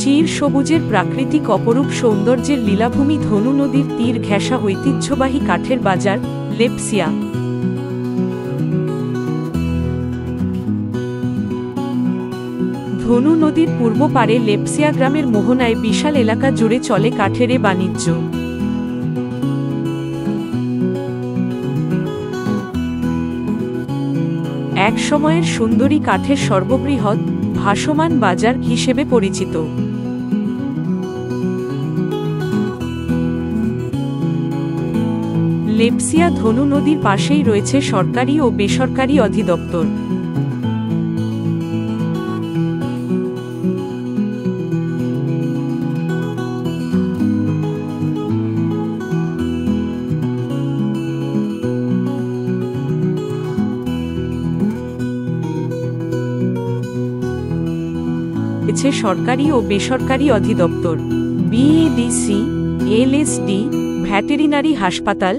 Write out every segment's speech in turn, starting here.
চির সবুজের প্রাকৃতিক অপরূপ সৌন্দর্যের লীলাভূমি ধনু নদীর তীর ঘেঁষা ঐতিহ্যবাহী কাঠের বাজার লেপসিয়া। ধনু নদীর পূর্ব পারে লেপসিয়া গ্রামের মোহনায় বিশাল এলাকা জুড়ে চলে কাঠের বাণিজ্য। এক সময়ের সুন্দরী কাঠের সর্ববৃহৎ ভাসমান বাজার হিসেবে পরিচিত। লেপসিয়া ধনু নদীর পাশেই রয়েছে সরকারি ও বেসরকারি অধিদপ্তর। সরকারি ও বেসরকারি অধিদপ্তর, বিএডিসি, এলএসডি, ভেটেরিনারি হাসপাতাল,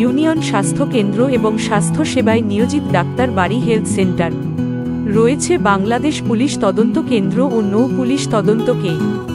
ইউনিয়ন স্বাস্থ্য কেন্দ্র এবং স্বাস্থ্য সেবায় নিয়োজিত ডাক্তার বাড়ি হেলথ সেন্টার। রয়েছে বাংলাদেশ পুলিশ তদন্ত কেন্দ্র ও নৌ পুলিশ তদন্ত কেন্দ্র।